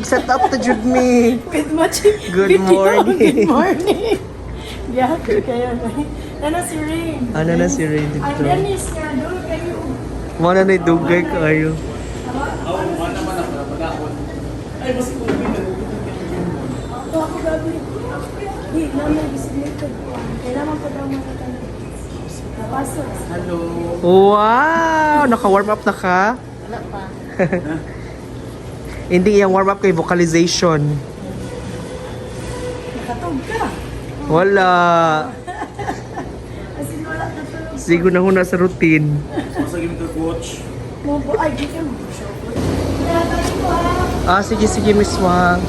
set up to jud me. With matching Good morning. Good morning. Gihapon kayo na. Ano si Raine? Ano na si Raine dito? Ang Dennis nga, doon kayo. Mana na dugay kayo. Ay, mas ako gabi. Hindi, naman bisikleta. Kailangan pa daw mga tanong. Napasok. Hello. Wow! Naka-warm up na ka? Wala pa. Hindi yung warm up kay vocalization. Nakatog ka. Wala. Kasi wala na tulog. Sigo na huna sa routine. Masa game to coach. Ay, di ka mo. Tatay ko Sige, Miss Wang.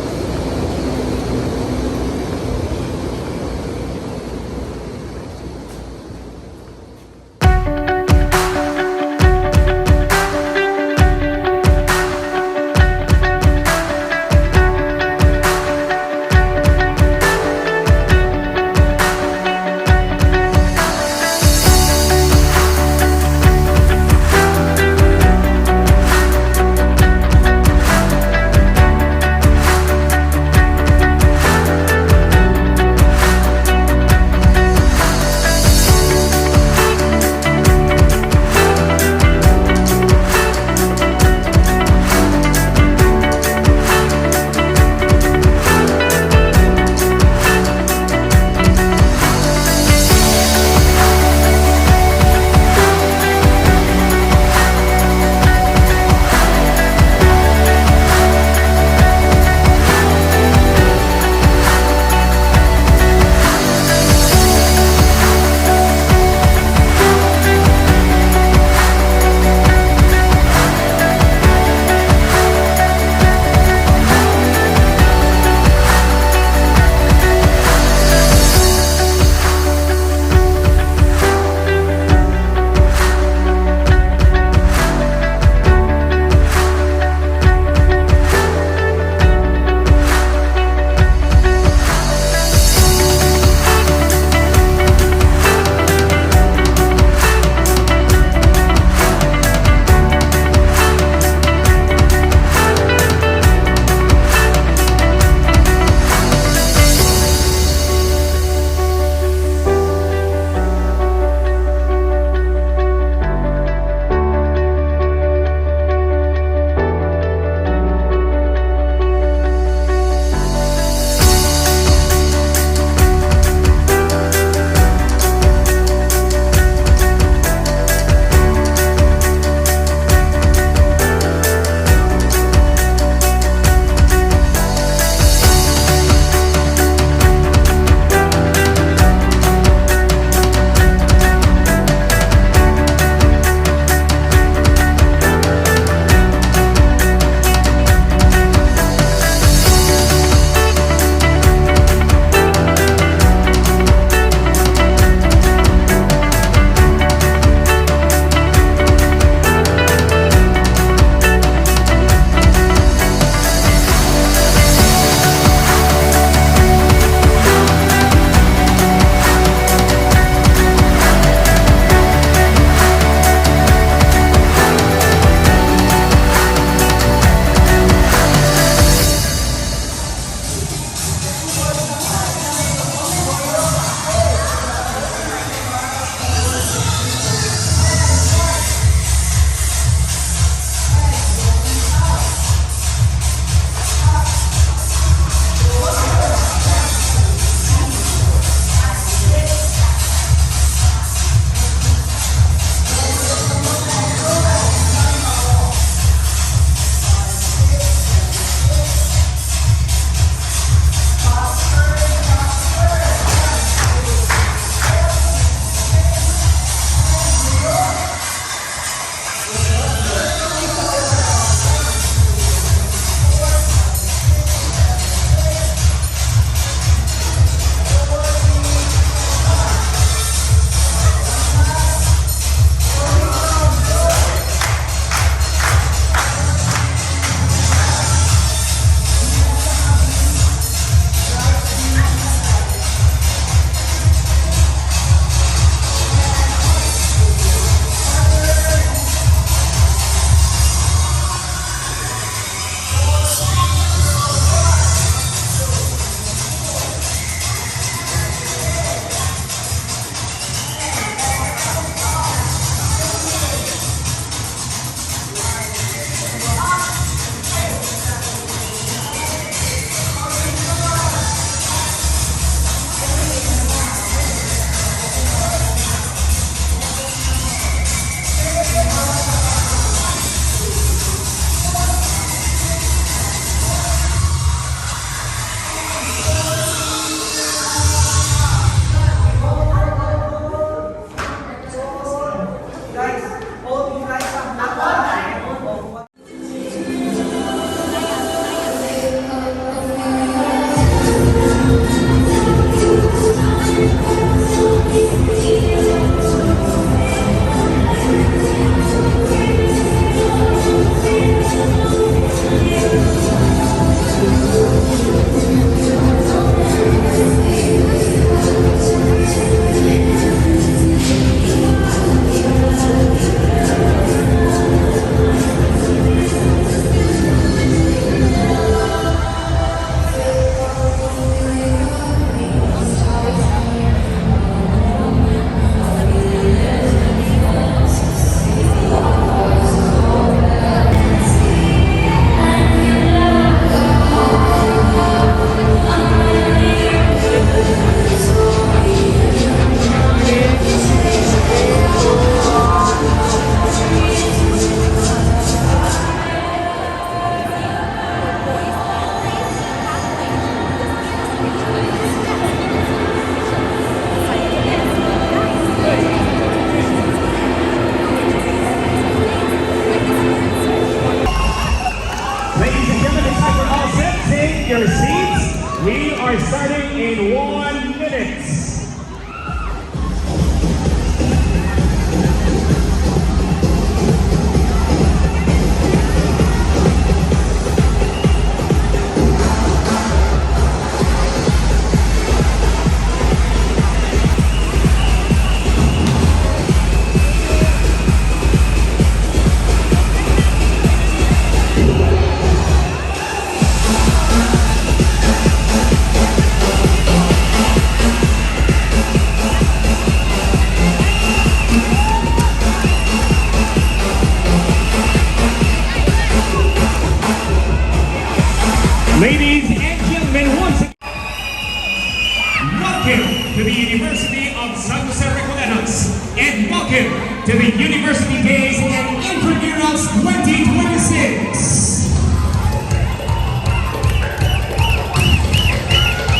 welcome to the University Days and Intramuros 2026.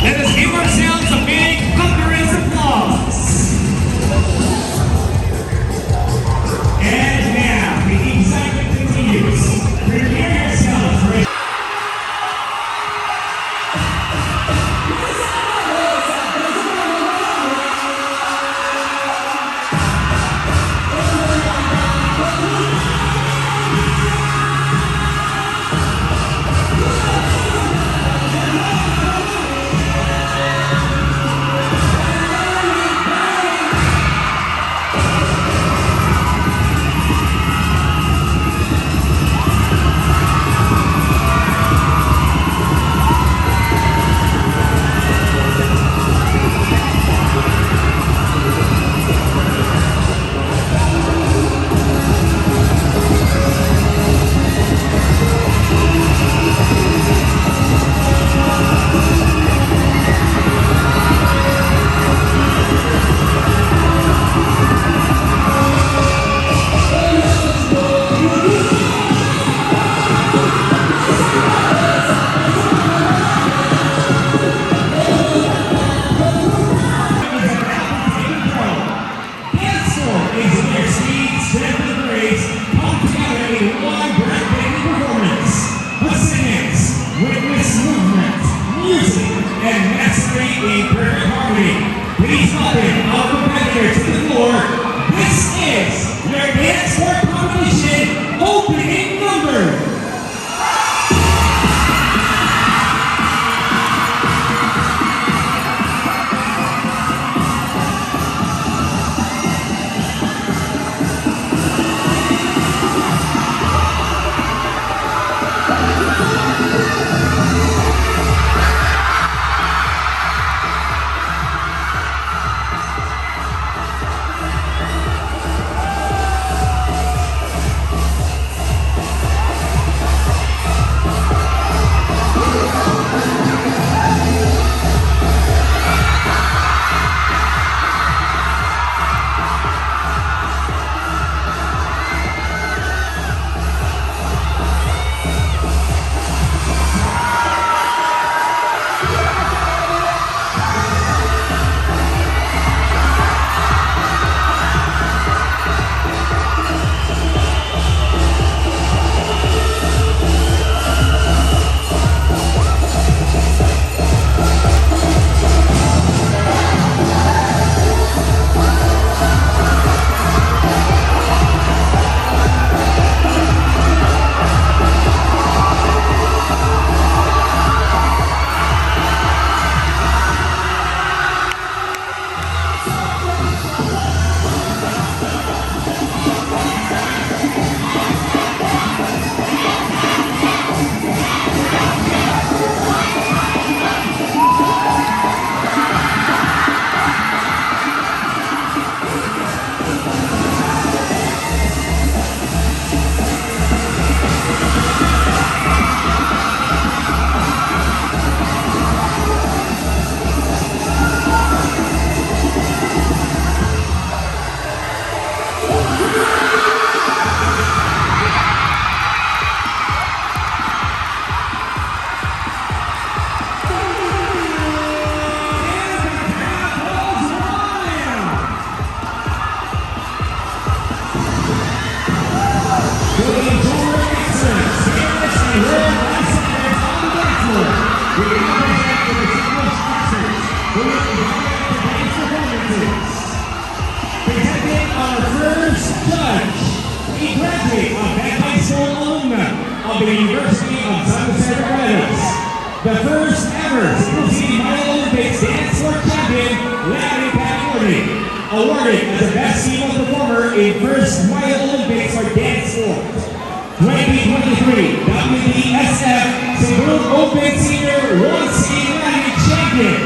Let us give ourselves a big thunderous applause. And now, the excitement continues. Prepare yourselves for please welcome our competitor to the floor. This is your dance sport competition opening number. Presenting our first judge, a graduate of that high school alumna of the University of San Jose. The first ever single-season Olympics dance sport champion, Latin category, awarded as the best female performer in first Olympics for dance sport. 2023 WDSF Cebu Open Senior 1C Latin champion,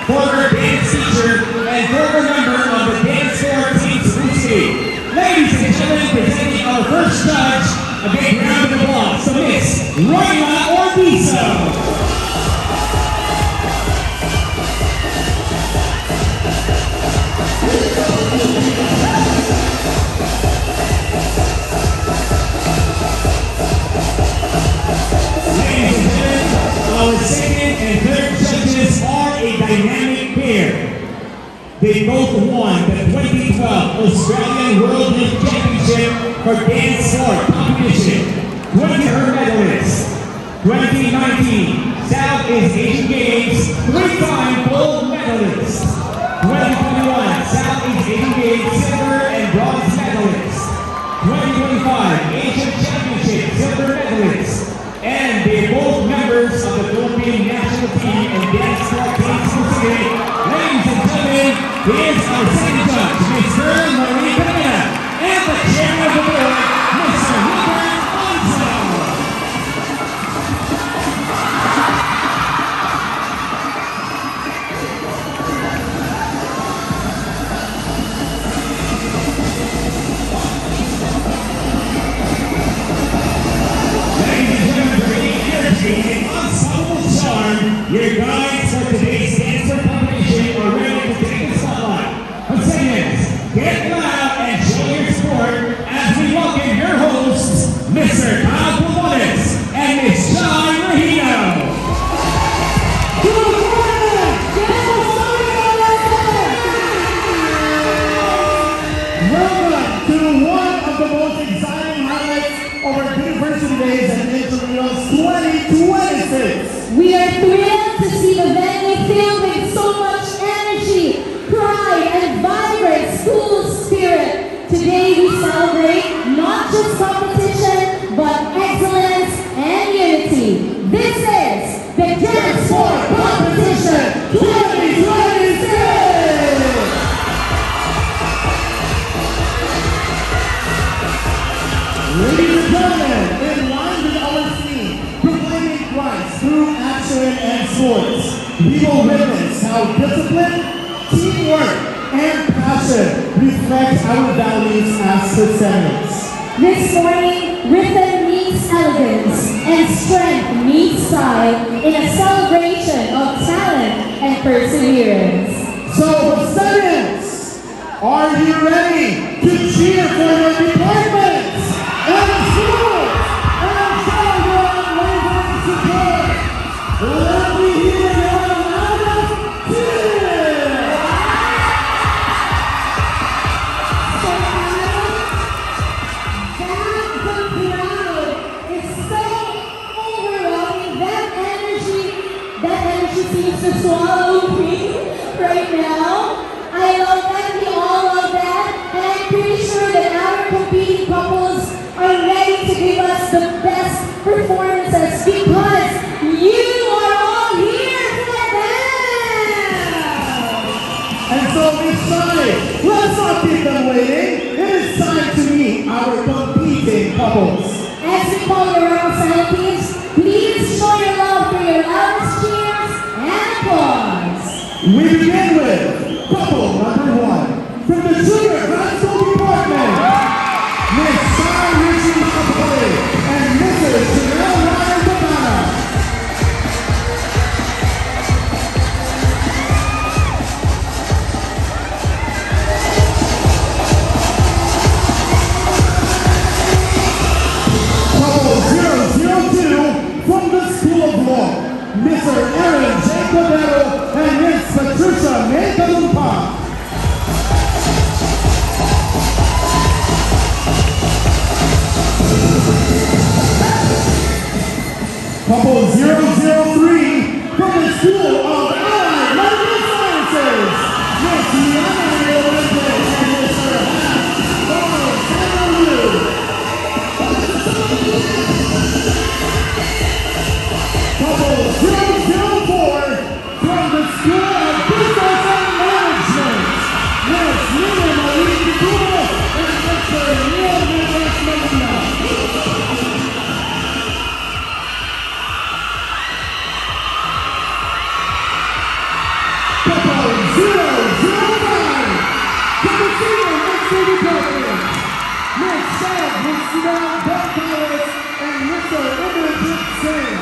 former dance teacher and former member of the Dance Sport Team Cebu City. Ladies and gentlemen, presenting our first judge, a big round of applause to Miss Raine Orbizo. They both won the 2012 Australian World Youth Championship for dance sport competition. 20 her medalists. 2019 Southeast Asian Games, 3-time gold medalist. 2021 Southeast Asian Games silver and bronze medalist. 2025 Asian Championship silver medalist. And they're both members of the Philippine national team in dance sport team specific. Ladies and gentlemen, here's our second judge, Mr. Raine, and the chairman of the board, Mr. Robert Alonso. An unstoppable charm, your guides for today's dancer competition are ready to take the spotlight. Australians, get loud and show your support as we welcome your hosts, Mr. Kyle Pavonis and Ms. Shai Rahino. Welcome to one of the most exciting highlights of our University Days and Interviews 2026. We are thrilled to see the venue filled with so much energy, pride, and vibrant school spirit. Today we celebrate not just competition, but excellence and unity. This is the Dancesports Competition 2026! Ladies and gentlemen, in line with our theme, proclaiming Christ through action and sports, we will witness how discipline, teamwork, and passion reflect our values as Christians. This morning, rhythm meets elegance and strength meets style in a celebration of talent and perseverance. So, students, are you ready to cheer for your departments and schools and show your unwavering support? Let me hear your loudest cheer! That energy seems to swallow me right now. I love that, we all love that, and I'm pretty sure that our competing couples are ready to give us the best performances because you are all here for them! And so it's time. Let's not keep them waiting. It is time to meet our competing couples. As we call your round celebrities, please show your love through your loudest cheers and applause. We begin with couple number 1 from the Junior High School Department, Miss Sarah Richie Mapole and Mrs. Janelle Ryan Cabana. Couple 002 from the School of Law, Mr. Aaron J. Cordero and Miss Patricia May Kalumpa. Couple 003 from the School of Allied Medical Sciences, Miss Liana Olympic and Mr. Samuel Liu. Couple 004 from the School of Business and Management, Miss Nina Marie Kikula and Mr. Neil Mendes Medina. Couple 005 from the Senior High School Department, Miss Shad Hussein Bell and Mr. Indrajit Singh.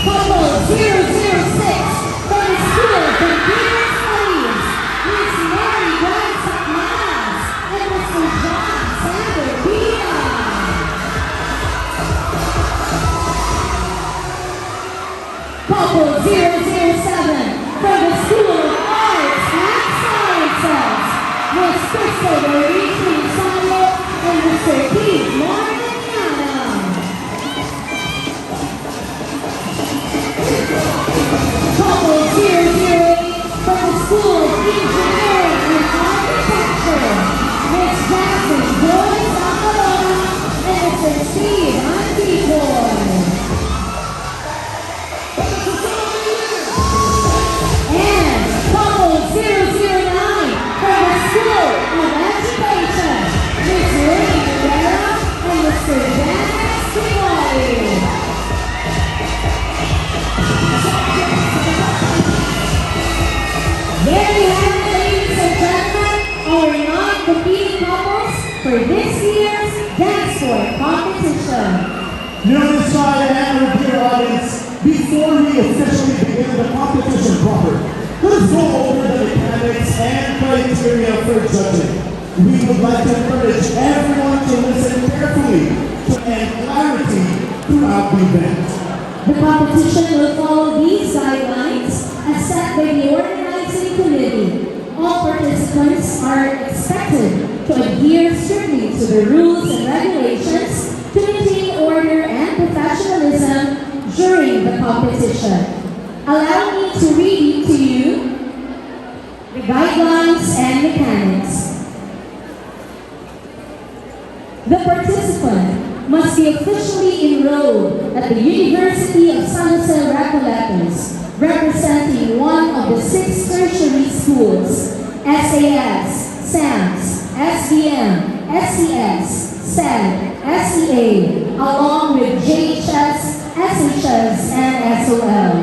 Couple 006 from the School of Computer Studies, Miss Mary Grimes Sakmanas and Mr. John Sander P. Couple 007 from the School of Arts and Sciences, Miss Crystal Marie Salo and Mr. Keith Morganiana. Couple 008 from the School of Engineering and Architecture, Miss Jackson Joyce Amalona and Mr. Steve Antipoy. And couple 009 from the School of Education, Miss Raine and Mr. Dancesports. There you have it, ladies and gentlemen, our non-competing couples for this year's Dancesports competition. You know, this side and our dear audience, before we officially begin the competition proper, let's go over the mechanics and criteria for judging. We would like to encourage everyone to listen carefully and clarity throughout the event. The competition will follow these guidelines as set by the organizing committee. All participants are expected to adhere strictly to the rules and regulations to maintain order and professionalism during the competition. Allow me to read to you the guidelines and mechanics. The participant must be officially enrolled at the University of San Jose Recoletos, representing one of the 6 tertiary schools, SAS, SAMS, SBM, SCS, SED, SEA, along with JHS, SHS, and SOL.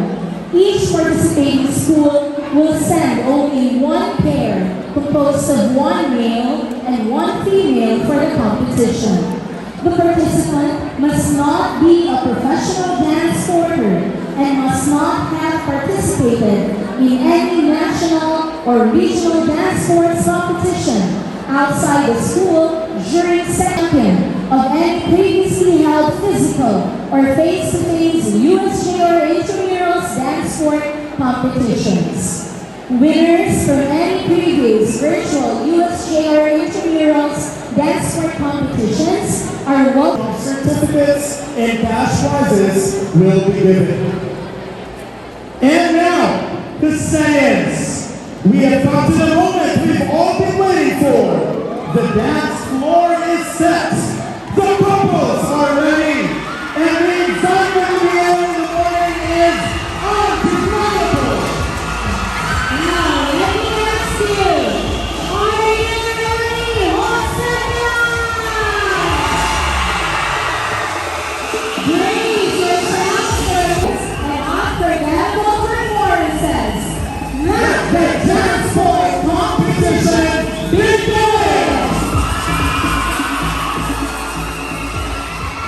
Each participating school will send only one pair composed of 1 male and 1 female for the competition. The participant must not be a professional dance sporter and must not have participated in any national or regional dance sports competition outside the school during second of any previously held physical or face-to-face USJR intramurals dance sport competitions. Winners from any previous virtual USJR intramurals dance sport competitions are welcome. Certificates and cash prizes will be given. And now, the science. We have come to the moment we've all been waiting for. The dance floor is set. The couples are ready. And the excitement we have in the morning is undeniable. Now, let me ask you, are you ready? Raise your shoulders and unforgettable performances. Let the Dancesports competition begin!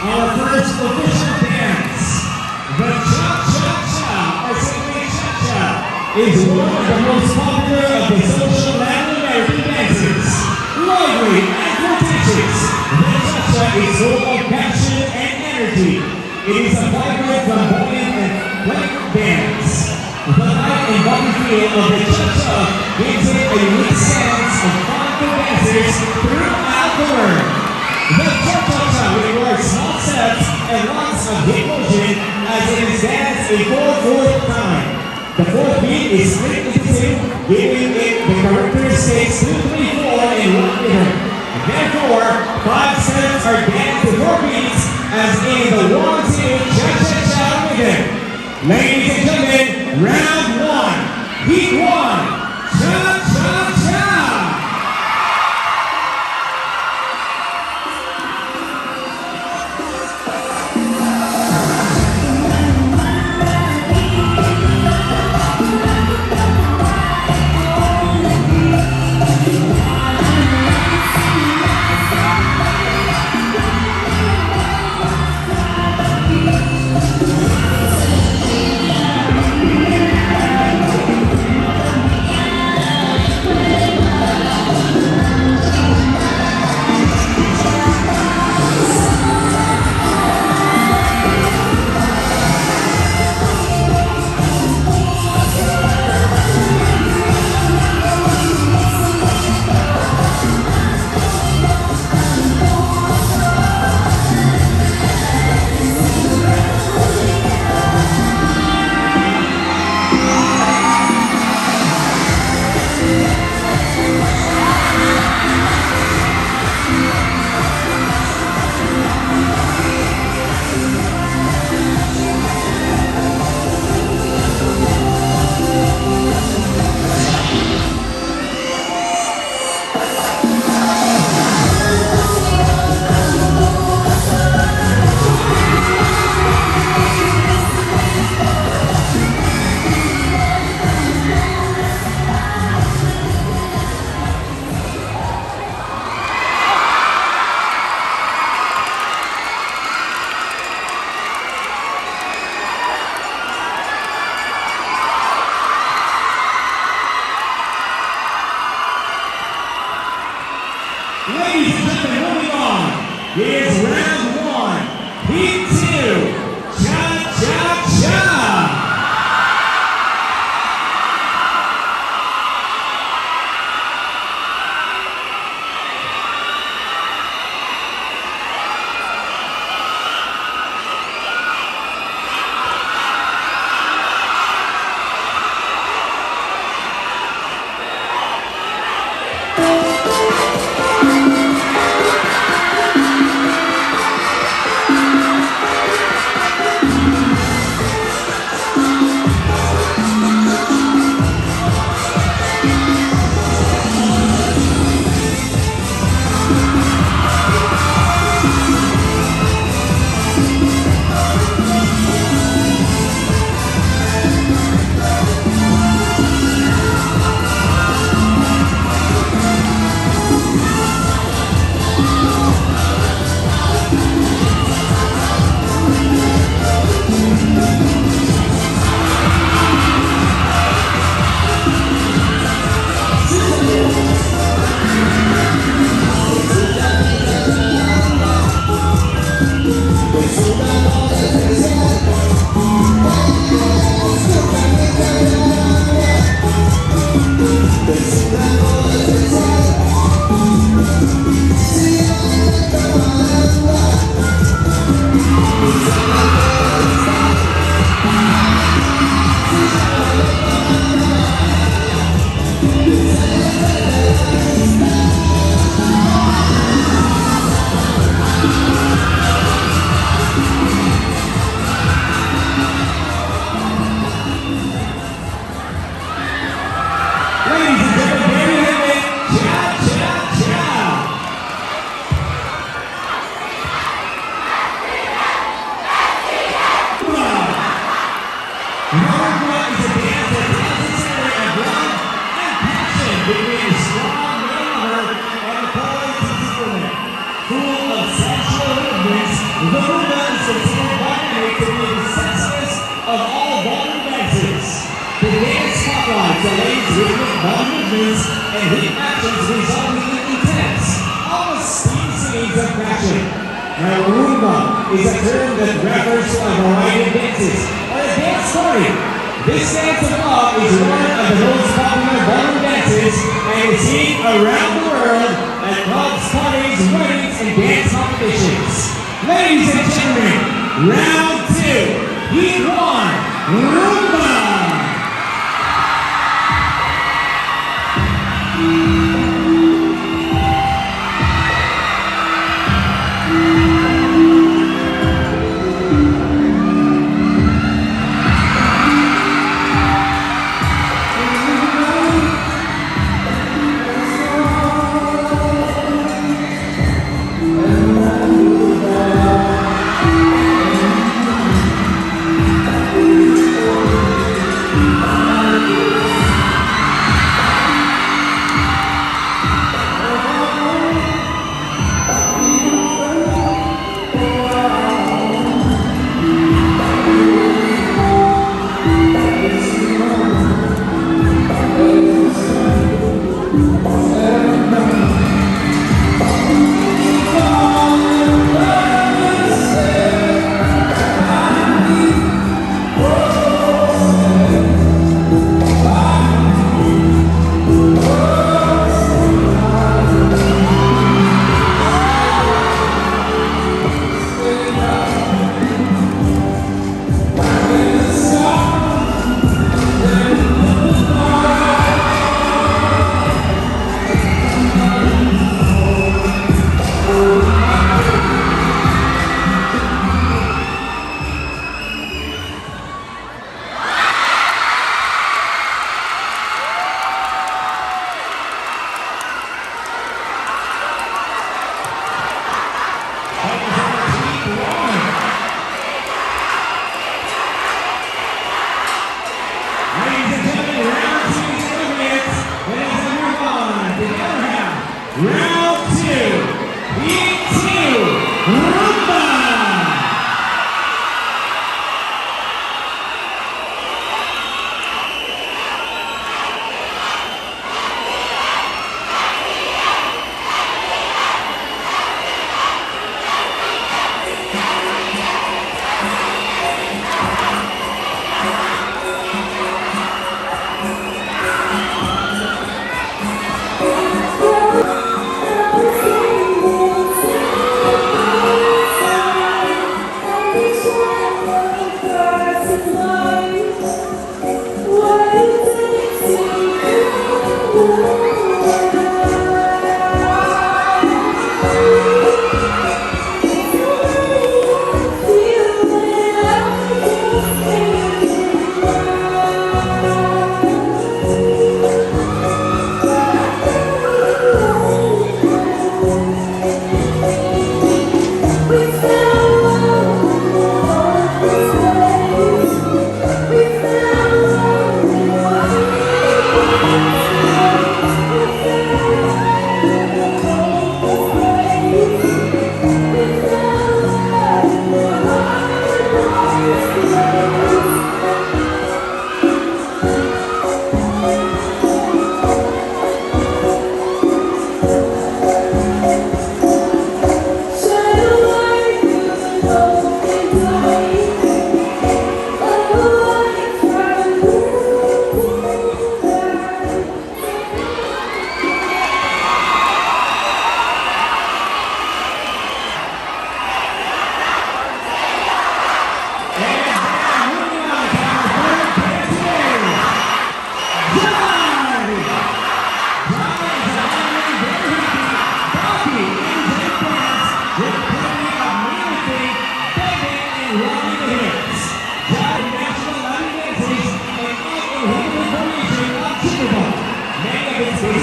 Our first official dance, the Cha-Cha-Cha, or simply Cha-Cha, is one of the most popular of the social Latin American dances. Lively and contagious, the Cha-Cha is full of passion and energy. It is a vibrant, flamboyant, and playful dance. The light and bubbly feel of the Cha-Cha gives it a unique sense of fun for dancers throughout the world. The Cha-Cha-Cha rewards small steps and lots of hip motion as it is danced a 4/4 time. The 4th beat is split into 2, giving it the characteristics 2, 3, 4 in one rhythm. Therefore, 5 steps are danced to 4 beats as in the 1-2 Cha-Cha-Cha rhythm. Ladies and gentlemen, round 1, heat 1, Cha-Cha-Cha! Rumba is a dance that tells the story of love and passion between a strong male lover and a coy teasing woman. Full of sensual movements, the rumba is considered by many to be the sexiest of all ballroom dances. The dance spotlights arrange rhythmic ball movements and hip actions resulting in intense, almost steam scenes of passion. Now, rumba is a term that refers to a variety of dances or a dance story. This dance of love is one of the most popular ballroom dances and is seen around the world at clubs, parties, weddings, and dance competitions. Ladies and gentlemen, round 2, heat 1, rumba! Round 2, heat 2, rumba!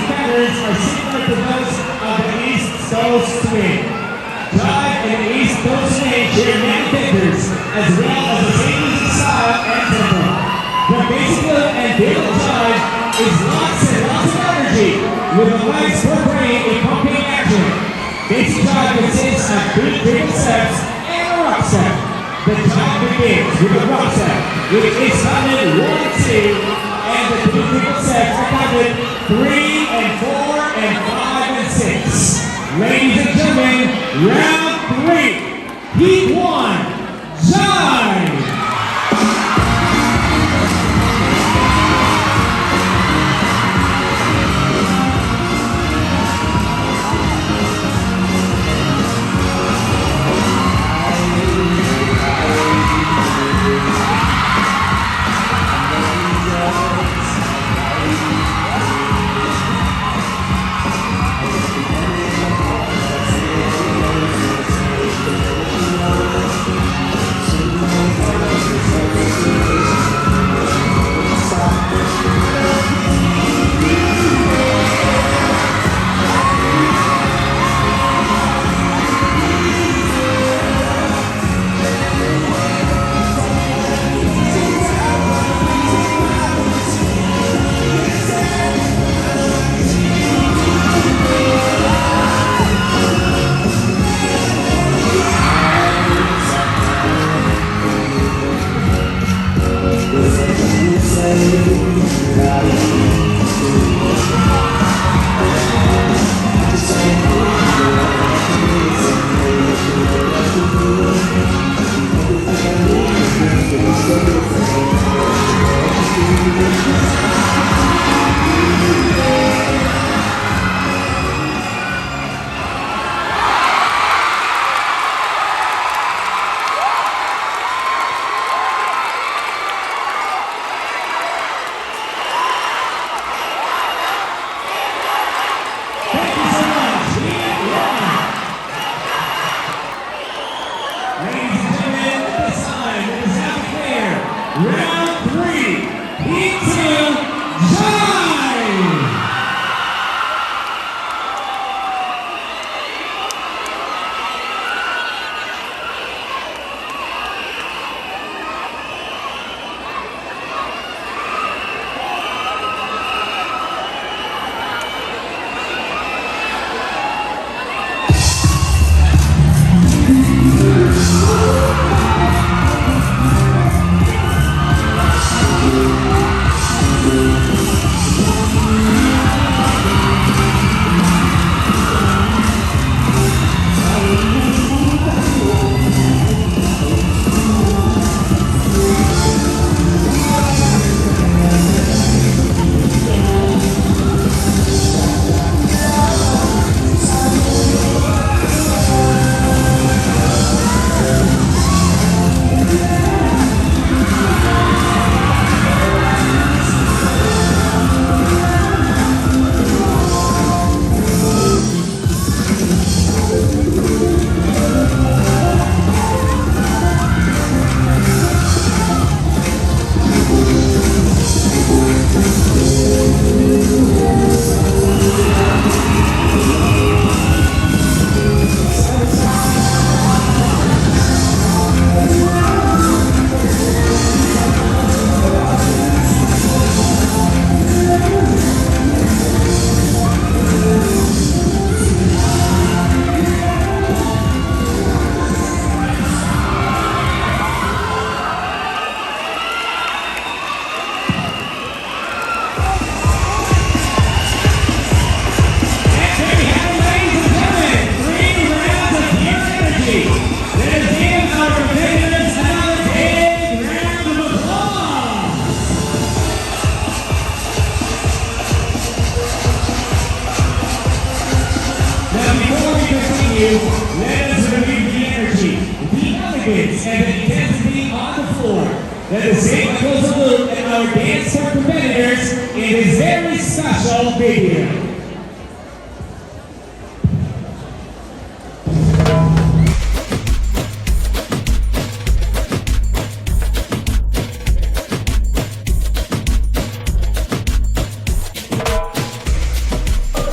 standards are similar to those of the East Coast swing. Jive and the East Coast swing share many figures, as well as the same music style and tempo. basic look and daily jive is lots and lots of energy with a nice per brain in pumping action. Basic jive consists of 3 triple steps and a rock step. The jive begins with a rock step, which is counted 1 and 2, and the 2 triple steps are counted 3 and 4 and 5 and 6. Ladies and gentlemen, round 3, heat 1, jive! Round 3, heat 2, jive! Let us review the energy, the elegance, and the intensity on the floor. Let us take a closer look at our dance sport competitors in this very special video.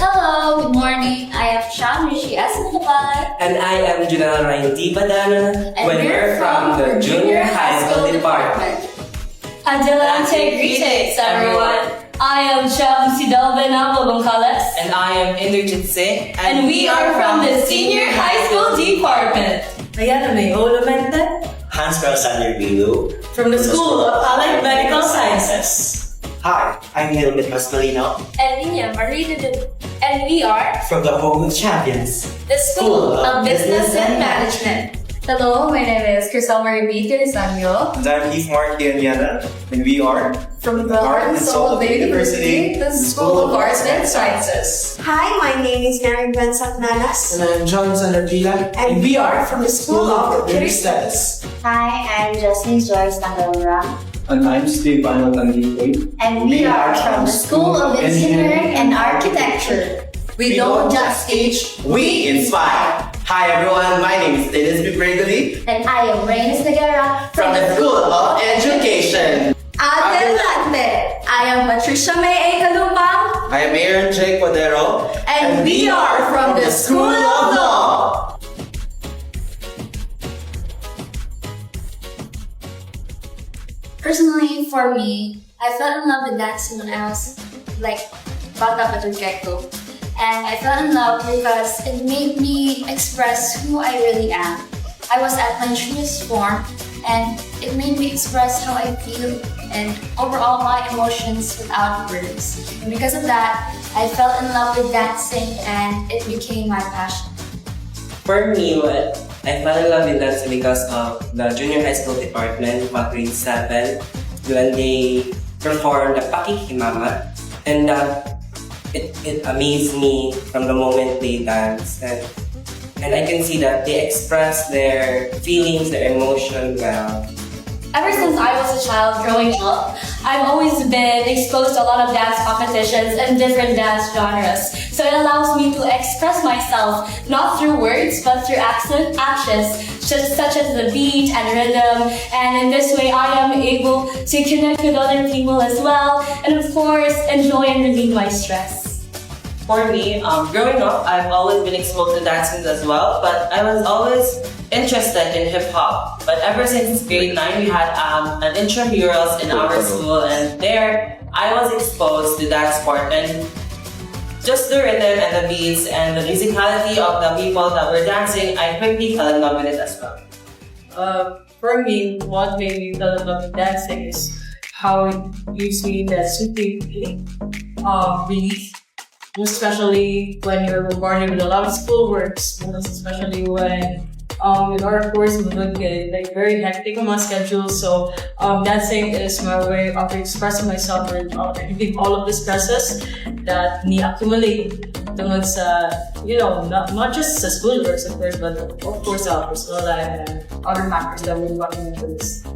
Hello, good morning. I am Sham Rishi Asmulabai. And I am General Raine Badana, And when we're from the Junior High School Department. Adelante greetings, everyone. I am Chef Delvina Babangkalas. And I am Inderjit Singh. And we are from the Senior High School Department. Ayan, may Olomente. Hans Alexander Bilu. From the School of Allied Medical Sciences. Hi, I'm Hilbert Mascalino And Nina Marie and we are from the Home of Champions. the School of Business and Management. Hello, my name is Crisel Marie Beater Samuel And I'm Keith Martin Yana, and we are from the Heart and Soul of the University, the School of Arts and Sciences. Hi, my name is Mary Benson Nanas. And I'm John Sanarpila. And we are from the School of Computer Studies. Hi, I'm Jasmine Joyce Tangalura. And I'm Steve Anotangitoy. And we are from the School of Engineering and Architecture. We don't just teach, We inspire! Hi everyone, my name is Dennis Bibregoli And I am Raine from the School of Education. Adelante! I am Patricia May A. Kalupang, I am Aaron J. Cordero, and we are from the School of Law. Personally, for me, I fell in love with dancing when I was bata pa to get-go. And I fell in love because it made me express who I really am. I was at my truest form, and it made me express how I feel and overall my emotions without words. And because of that, I fell in love with dancing and it became my passion. For me, I fell in love with dance because of the junior high school department, grade 7, when they performed the Pakikimama. And it amazed me from the moment they dance. And I can see that they express their feelings, their emotion well. Ever since I was a child growing up, I've always been exposed to a lot of dance competitions and different dance genres. So it allows me to express myself not through words but through actions such as the beat and rhythm. And in this way, I am able to connect with other people as well, and of course, enjoy and relieve my stress. For me, growing up, I've always been exposed to dancing as well, but I was always interested in hip-hop. But ever since grade 9, we had an intramurals in our school, and there I was exposed to Dancesports, and just the rhythm and the beats and the musicality of the people that were dancing, I quickly fell in love with it as well. For me, what made me fell in love with dancing is how it gives me that soothing relief. Especially when you're bombarded with a lot of schoolworks, especially when in our course we look at very hectic on my schedule. So dancing is my way of expressing myself and relieving all of the stresses that ni-accumulate tungod sa, not just sa schoolworks of course, but of course our personal life and other matters that we're talking into this.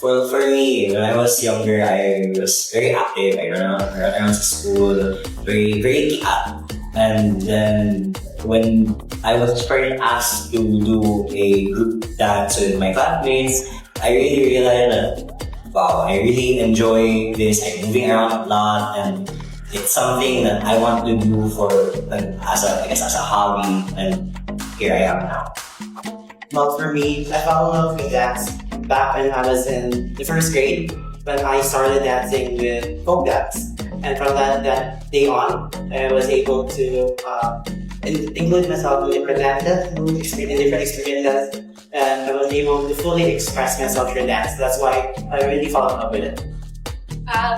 Well, for me, when I was younger, I was very active. I ran around school, very up. And then when I was first asked to do a group dance with my classmates, I really realized that, wow, I really enjoy this. I'm moving around a lot, and it's something that I want to do as a hobby. And here I am now. Well, for me, I fell in love with dance back when I was in the first grade, when I started dancing with folk dance. And from that day on, I was able to include myself in different dances, different experiences, and I was able to fully express myself through dance. That's why I really fell in love with it.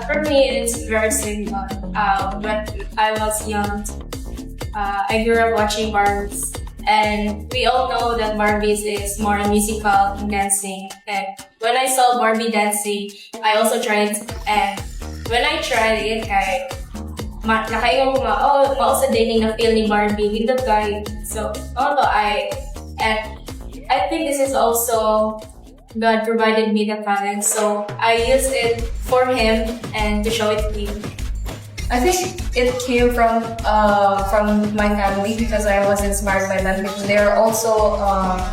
For me, it's very simple. When I was young, I grew up watching Barbies. And we all know that Barbies is more musical than dancing. And when I saw Barbie dancing, I also tried. And when I tried it, nakaingon ko mausa din na feel ni Barbie with the guy. So, although I think this is also God provided me the talent. So I used it for him and to show it to him. I think it came from my family because I was inspired by them because they are also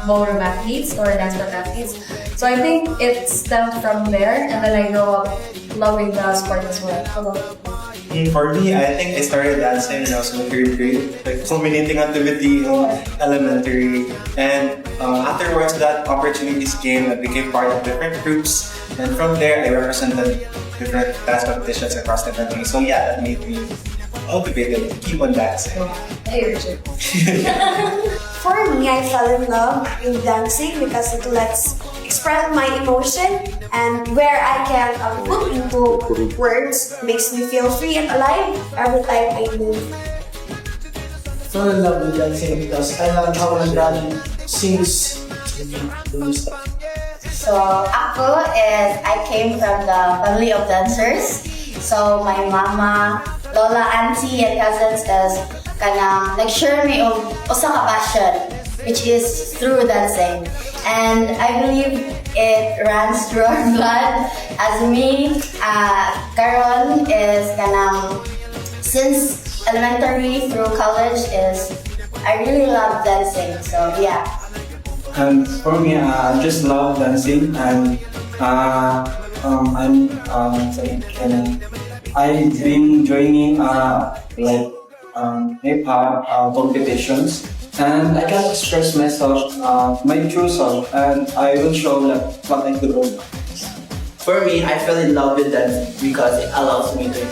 ballroom athletes or dance athletes. So I think it stemmed from there, and then I grew up loving the sport as well. For me, I think I started dancing when I was in the 3rd grade, like culminating activity in elementary. And afterwards, that opportunities came. I became part of different groups. And from there, I represented different dance competitions across the country. So yeah, that made me motivated to keep on dancing. For me, I fell in love with dancing because it lets express my emotion, and where I can put into words makes me feel free and alive every time I move. Fell in love with dancing because I love how my dad sings. So ako is I came from the family of dancers. So my mama, lola, auntie, and cousins is kanang nag-share me og usa ka passion, which is through dancing. And I believe it runs through our blood. As me, karon is kanang since elementary through college is I really love dancing. So yeah. And for me, I just love dancing, and I've been joining hip-hop competitions, and I can express myself, my true self, and I will show what I do. For me, I fell in love with dancing because it allows me to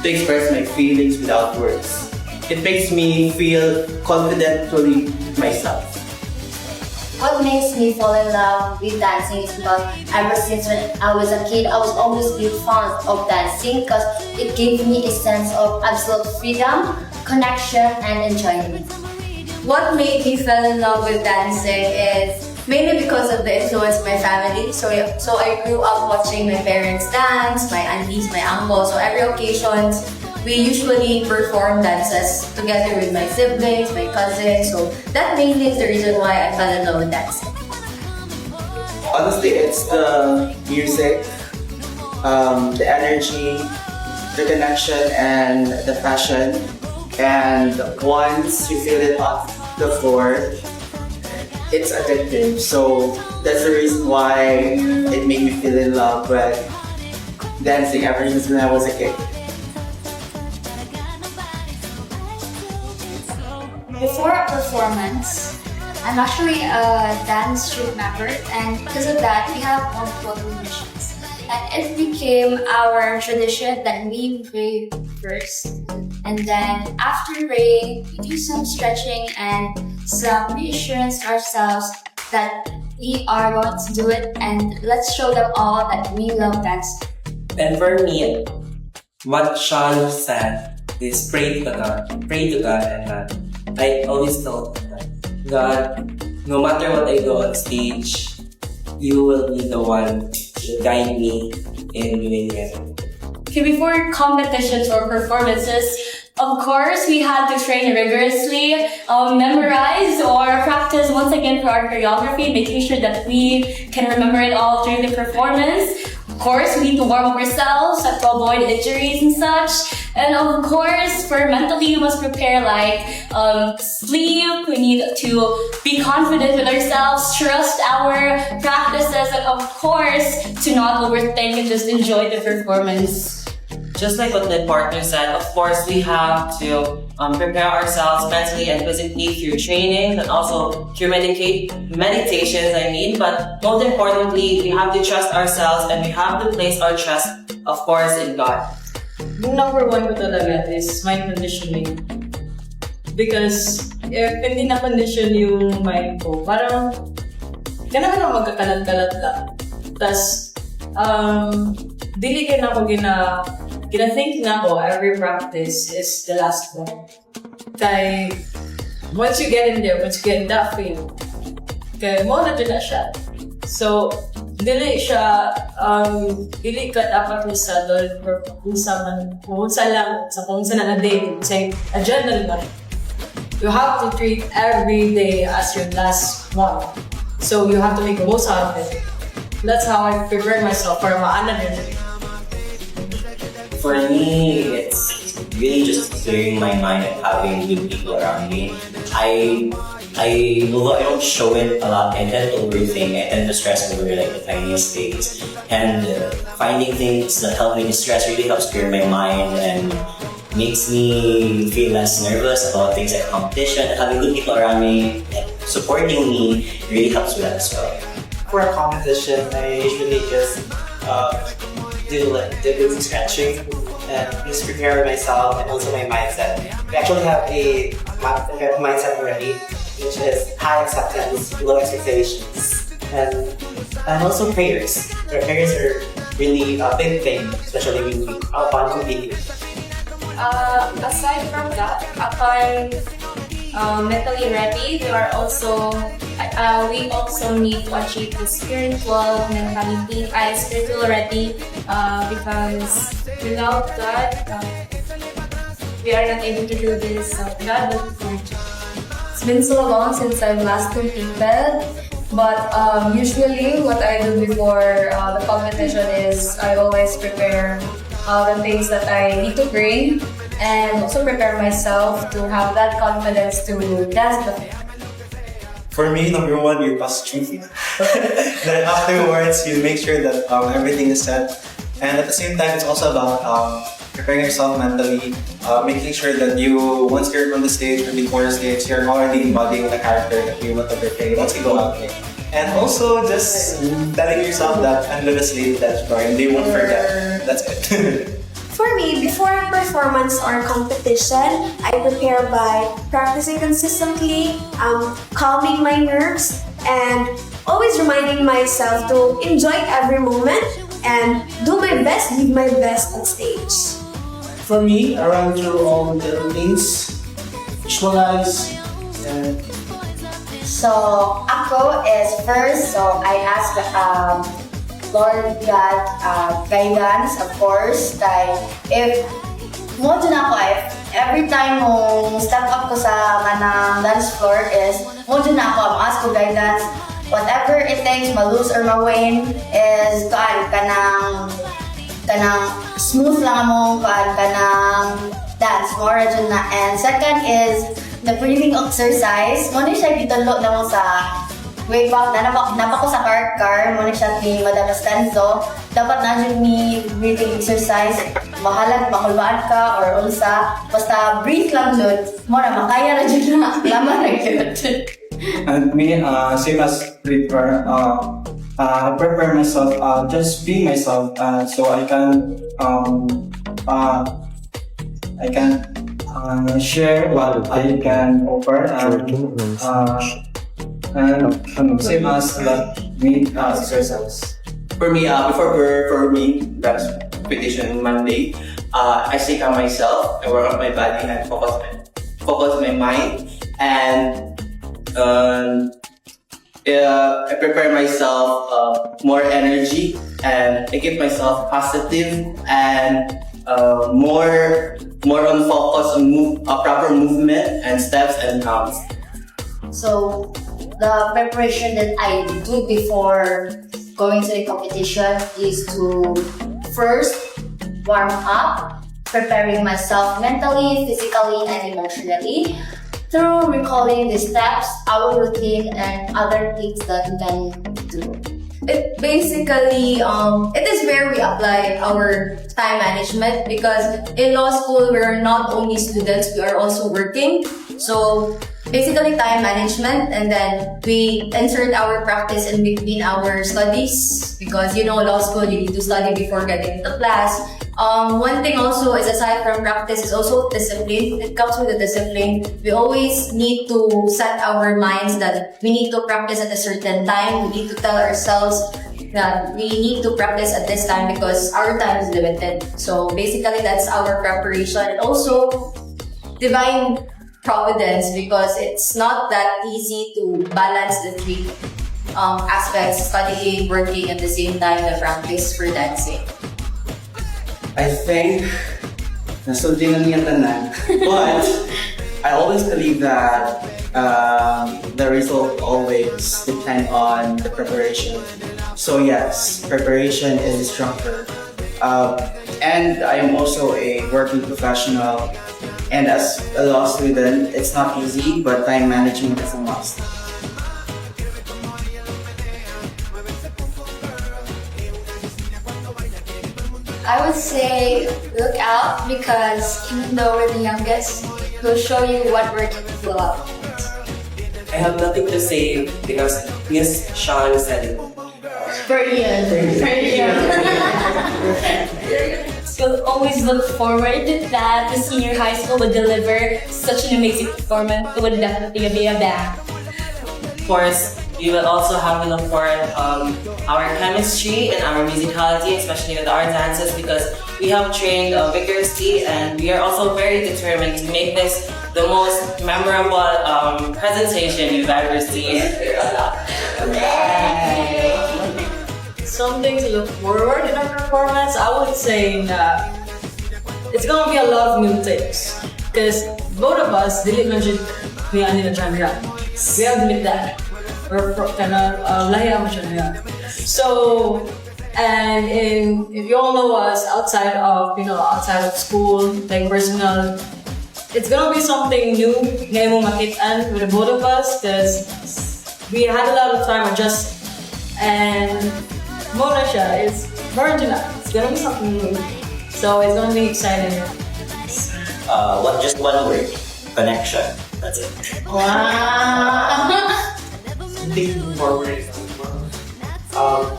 express my feelings without words. It makes me feel confident to be myself. What makes me fall in love with dancing is because ever since when I was a kid, I was always been fond of dancing because it gave me a sense of absolute freedom, connection, and enjoyment. What made me fall in love with dancing is mainly because of the influence of my family. So I grew up watching my parents dance, my aunties, my uncles. So every occasion, we usually perform dances together with my siblings, my cousins. So that mainly is the reason why I fell in love with dancing. Honestly, it's the music, the energy, the connection, and the passion. And once you feel it off the floor, it's addictive. So that's the reason why it made me feel in love with dancing ever since when I was a kid. Before a performance, I'm actually a dance troupe member, and because of that, we have multiple traditions. And it became our tradition that we pray first, and then after praying, we do some stretching and some reassurance ourselves that we are going to do it, and let's show them all that we love dancing. And for me, what Sean said is pray to God, and I always tell God, no matter what I do on stage, you will be the one to guide me in doing it. Okay, before competitions or performances, of course, we had to train rigorously, memorize or practice once again for our choreography, making sure that we can remember it all during the performance. Of course, we need to warm up ourselves to avoid injuries and such. And of course, for mentally, we must prepare sleep. We need to be confident with ourselves, trust our practices, and of course, to not overthink and just enjoy the performance. Just like what my partner said, of course, we have to prepare ourselves mentally and physically through training and also through meditations, but most importantly, we have to trust ourselves and we have to place our trust, of course, in God. Number one ko talaga is mind conditioning. Because if hindi na-condition yung mind ko, parang ganahan na magkakalat-kalat lang. Tas, dili ka na ako gina-think na ako every practice is the last one. Kaya, once you get in there, once you get that feel, kaya mo na din na siya. So, dili siya, dili ka dapat lisado kung sa na day, say, agenda lang. You have to treat every day as your last one. So, you have to make the most out of it. That's how I prepare myself para maana din. For me, it's really just clearing my mind and having good people around me. Although I don't show it a lot, I tend to overthink, I tend to stress over the tiniest things. And finding things that help me distress really helps clear my mind and makes me feel less nervous about things like competition. And having good people around me, like, supporting me, really helps with that as well. For a competition, I usually just do like the stretching and just prepare myself and also my mindset. We actually have a mindset already, which is high acceptance, low expectations, and also prayers. Our prayers are really a big thing, especially when we upon competing. Aside from that, upon mentally ready, we also need to achieve the spiritual mentality. Spiritual ready because without that, we are not able to do this. God will support. It's been so long since I've last competed, but usually what I do before the competition is I always prepare the things that I need to bring and also prepare myself to have that confidence to dance the film. For me, number one, your costume. Then afterwards, you make sure that everything is set. And at the same time, it's also about preparing yourself mentally, making sure that once you're on the stage or before the stage, you're already embodying the character that you want to portray once you go out there. And also just telling yourself that I'm gonna slay that story and they won't forget. That's it. For me, before a performance or competition, I prepare by practicing consistently, calming my nerves, and always reminding myself to enjoy every moment and do my best, give my best on stage. For me, I run through all the routines, visualize, and So, ako is first, so I ask Lord God guidance, of course, if mo dyan ako, if every time mo step up ko sa manang dance floor is mo dyan ako, ask ko guidance, whatever it takes, ma-lose or ma-win, is kanang smooth lang mo, kanang dance, more dyan na. And second is the breathing exercise. Mo na siya gitalo na mo sa way back na napako sa car, mo na siya ni Madam Estenzo. Dapat na dyan ni breathing exercise. Mahalag, mahulbaan ka, or unsa. Basta breathe lang dyan. Mo na, makaya na dyan na. Laman na dyan. And me, same as prepare, I prepare myself, just being myself, so I can share what I can offer, and same as me exercise. for me, that's competition Monday. I stay calm myself, I work on my body and focus my mind, and I prepare myself more energy, and I keep myself positive and more on focus on proper movement and steps and counts. So, the preparation that I do before going to the competition is to first warm up, preparing myself mentally, physically, and emotionally through recalling the steps, our routine, and other things that we can do. It basically, it is where we apply our time management, because in law school, we're not only students, we are also working. So basically time management, and then we insert our practice in between our studies, because law school, you need to study before getting into class. One thing also is, aside from practice, is also discipline. It comes with the discipline. We always need to set our minds that we need to practice at a certain time. We need to tell ourselves that we need to practice at this time because our time is limited. So basically, that's our preparation. And also, divine providence, because it's not that easy to balance the three aspects: studying, working, at the same time, the practice for dancing. I think nasundin na niya tanan. But I always believe that the result always depend on the preparation. So yes, preparation is stronger. And I am also a working professional. And as a law student, it's not easy, but time management is a must. I would say look out because even though we're the youngest, we'll show you what we're capable of. I have nothing to say because Miss Sean said it. So always look forward that the senior high school would deliver such an amazing performance. It would definitely be a band. Of course, we will also have to look for our chemistry and our musicality, especially with our dances, because we have trained vigorously and we are also very determined to make this the most memorable presentation you've ever seen. Something to look forward in our performance, I would say that it's gonna be a lot of new things. Because both of us dili man jud may ani na genre. We admit that. We're kind of lahiya mo siya na. So, and if you all know us outside of school, like personal, it's gonna be something new ngayon mo makitaan with the both of us because we had a lot of time adjust and Mona siya is marginal. It's gonna be something new. So it's gonna be exciting. Just one word. Connection. That's it. Wow. Looking forward.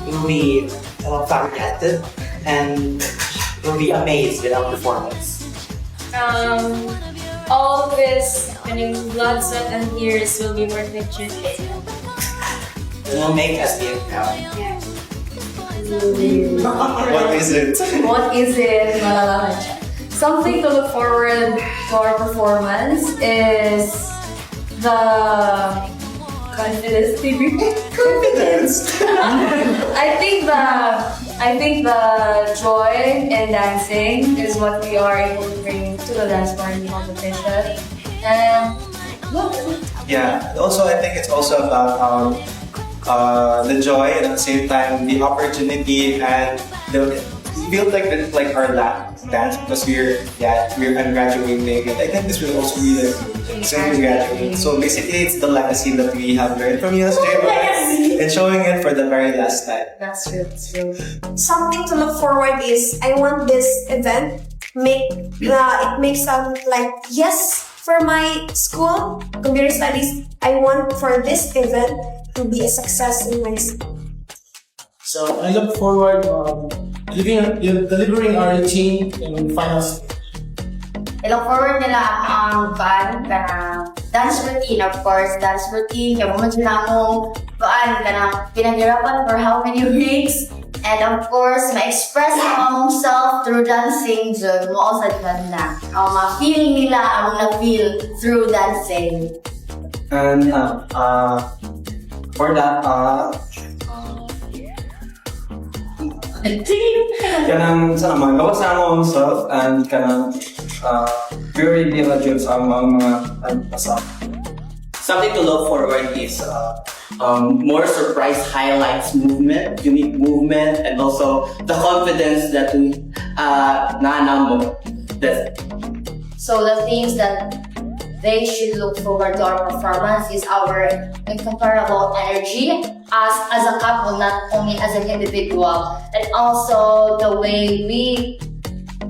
We'll be flabbergasted and we'll be amazed with our performance. All of this, blood, sweat, and tears will be worth it. It will make us feel proud. Yeah. What is it? What is it? Malalaman siya. Something to look forward to our performance is the confidence. I think the joy in dancing is what we are able to bring to the dance party competition. And Yeah. Also, I think it's also about the joy and at the same time the opportunity and the feel like our last dance because I'm graduating and I think this will also be the same graduate. So basically it's the legacy that we have learned from USJR and showing it for the very last time. That's true. Something to look forward is I want this event it makes like yes for my school computer studies. I want for this event to be a success in my school. So I look forward delivering our routine in finals. I look forward nila ang dance routine, of course. Dance routine, kaya mo dyan akong pinaghirapan for how many weeks. And of course, ma-express ang self through dancing. Dyan mo sa dyan na. Ma-feel nila ang na-feel through dancing. And for that, kanang sa naman, kawasan mo himself and kanang very diligent ang mga pasok. Something to look forward is more surprise highlights movement, unique movement, and also the confidence that we naanamo. So the things that they should look forward to our performance is our incomparable energy as a couple, not only as an individual, and also the way we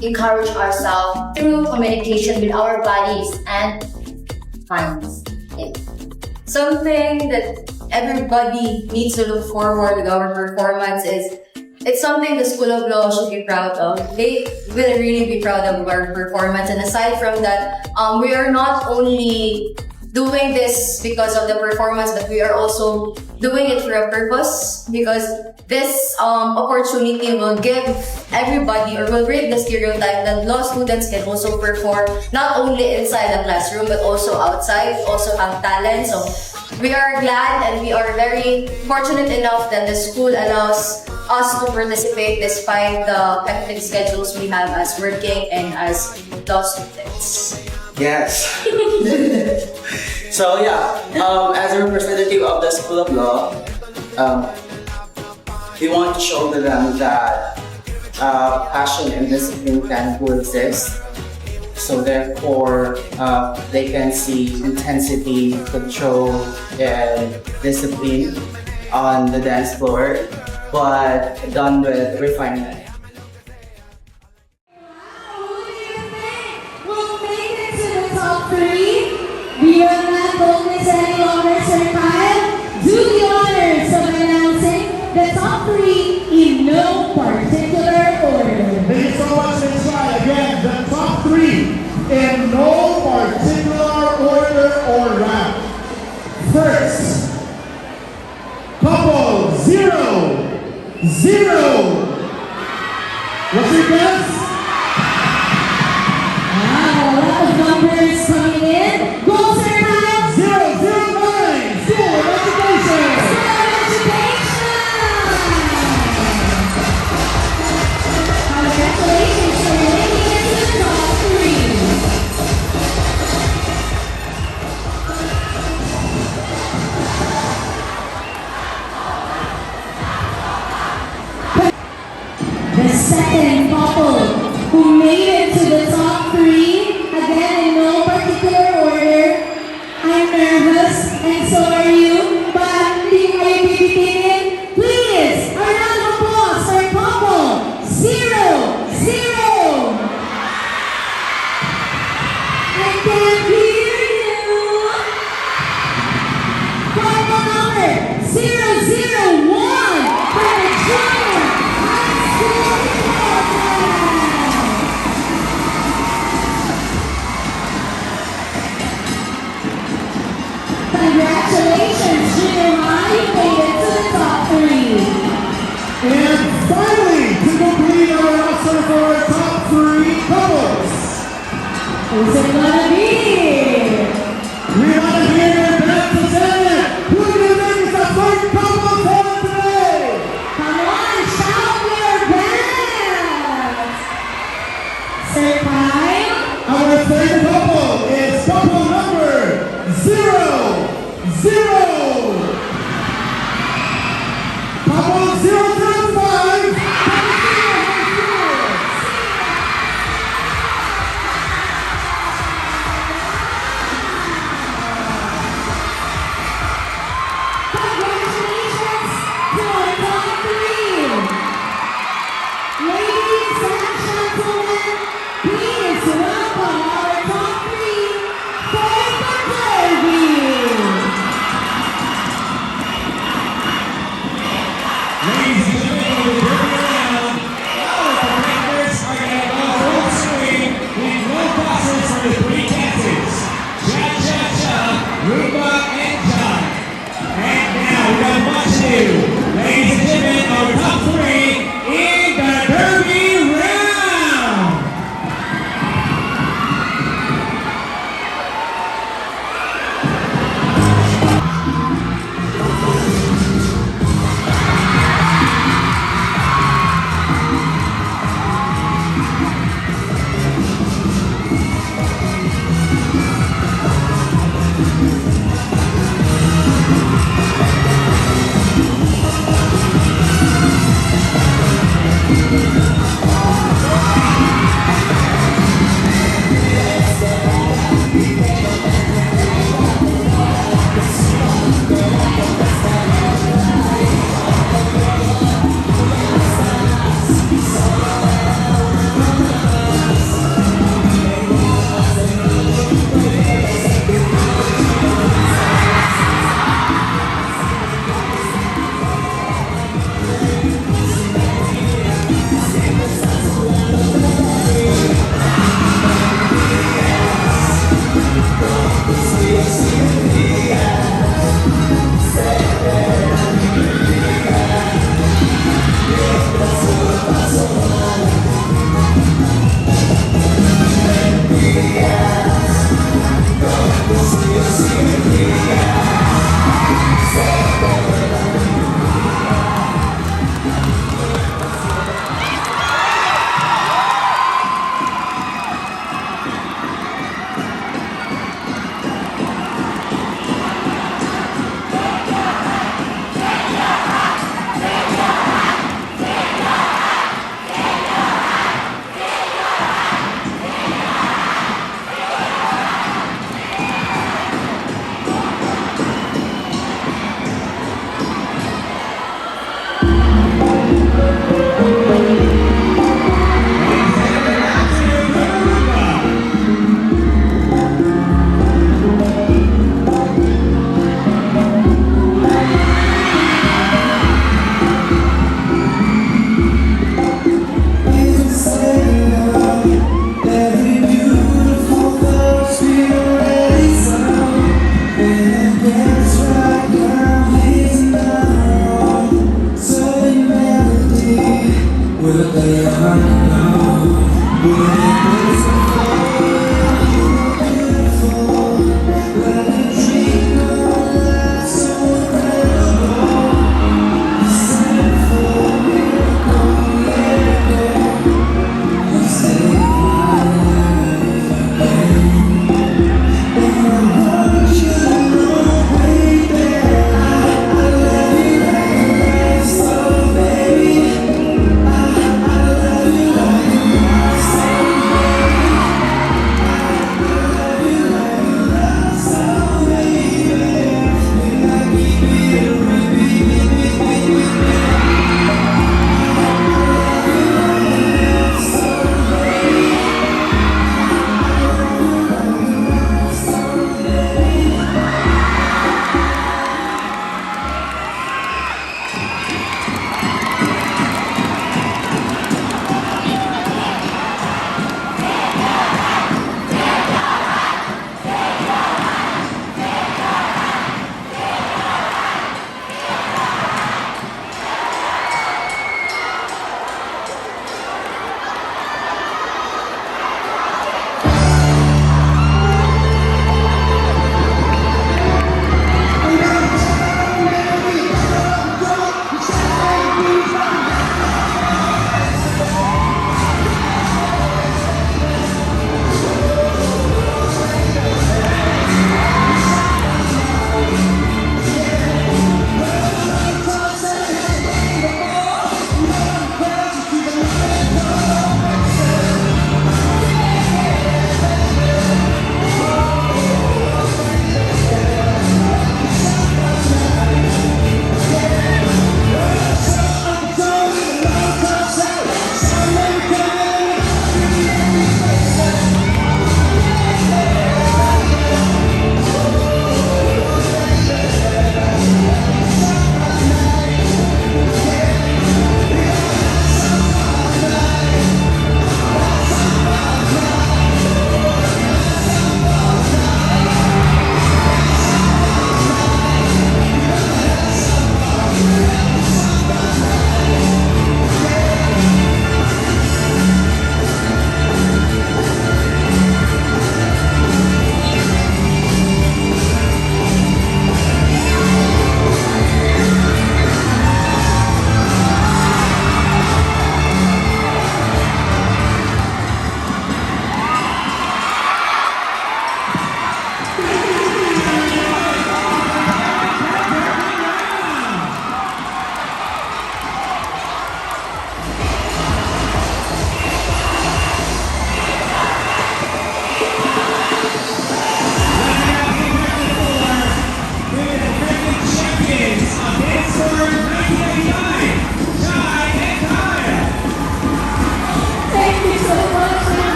encourage ourselves through communication with our bodies and minds. Yeah. something that everybody needs to look forward with our performance is it's something the School of Law should be proud of. They will really be proud of our performance. And aside from that, we are not only doing this because of the performance, but we are also doing it for a purpose because this opportunity will give everybody or will break the stereotype that law students can also perform not only inside the classroom but also outside, also have talent. So we are glad and we are very fortunate enough that the school allows us to participate despite the hectic schedules we have as working and as law students. Yes. So yeah, as a representative of the School of Law, we want to show to them that passion and discipline can coexist. So therefore, they can see intensity, control, and discipline on the dance floor, but done with refinement. top three. We will not hold this any longer, Sir Kyle. Do the honors of announcing the top three in no particular order. Thank you so much, Ms. Ryan. Again, the top three in no particular order or round. First, couple 0-0. What's your guess? Wow, a lot of numbers coming in. Go, Sir Kyle. 009. School of Education. Congratulations for making it to the top three. The second couple who made it to the top three, again in no particular order. I'm nervous and so are you, but hindi ko kayo bibitinin. Please, a round of applause for couple 0-0. I can't hear you. Couple number 001 for the junior high school program. Congratulations, junior high, you made it to the top three. And finally, to complete our roster for our top three couples, Who's it gonna be? we want to hear your best percentage. Who do you think is the first couple for today? Come on, shout your best. Sir Kyle? Our third couple is couple number 0-0. Couple 005. Congratulations to our top three. Ladies and gentlemen, please welcome our top three for the derby. Ladies and gentlemen, we're turning around. Our competitors are going to go full swing with no passes for the three dances. Cha-cha-cha, rumba, and jive. And now, without much ado, ladies and gentlemen, our top three in the derby round.